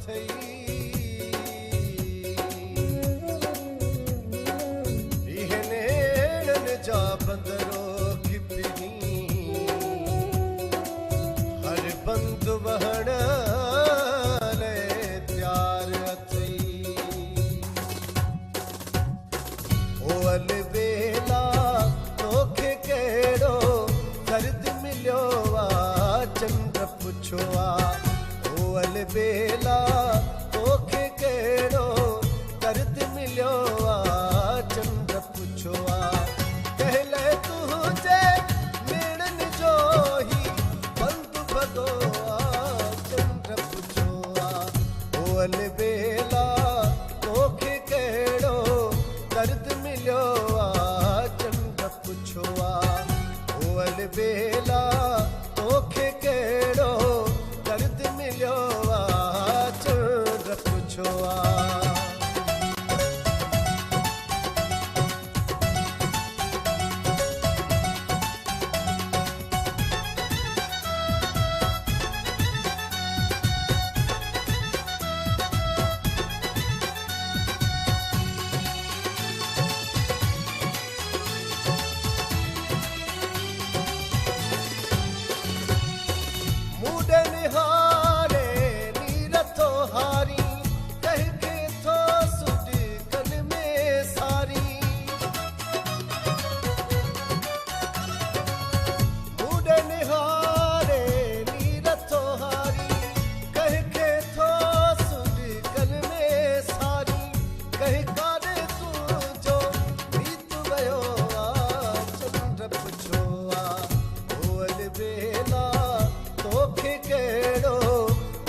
अथई इहे नेड़न जा बंदरो खिपनी हर बंद वहण ले त्यार अथई ओ अलबेला तोखे कहिड़ो दर्द मिलियो आ चंद्र पुछो आ ओ अलबेला तोखे कहिड़ो दर्द मिलियो आ चंद्र पुछो आ कहले तुझे नेड़न जो ही बंद भगो आ चंद्र पुछो आ ओ अलबेला तोखे कहिड़ो दर्द मिलियो आ चंद्र पुछो आ ओ अलबेला तोखे कहिड़ो दर्द मिलियो आ चंद्र पुछो आ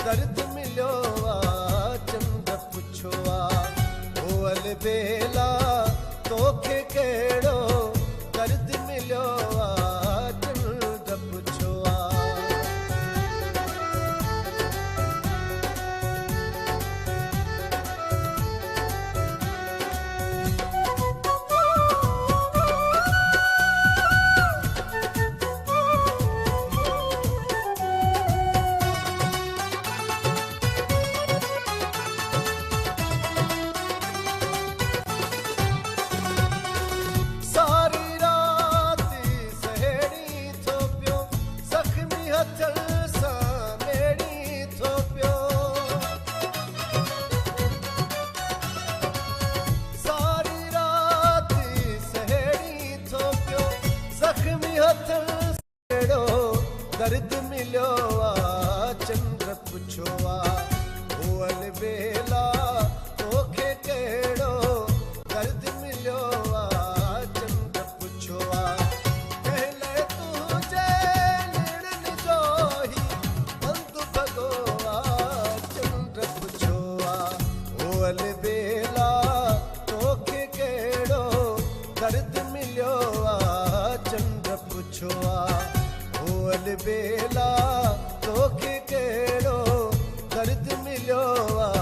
दर्द मिलियो आ चंद्र पुछो आ ओ अलबेला तोखे कहिड़ो दर्द मिलियो आ चंद्र पुछो आ दर्द मिलियो आ चंद्र पुछो आ ओ अलबेला तोखे कहिड़ो दर्द मिलियो आ चंद्र पुछो आ कहले तुझे नेड़न जो ही बंद भगो आ चंद्र पुछो आ ओ अलबेला तोखे कहिड़ो दर्द मिलियो आ चंद्र पुछो आ ओ अलबेला तोखे कहिड़ो दर्द मिलियो आ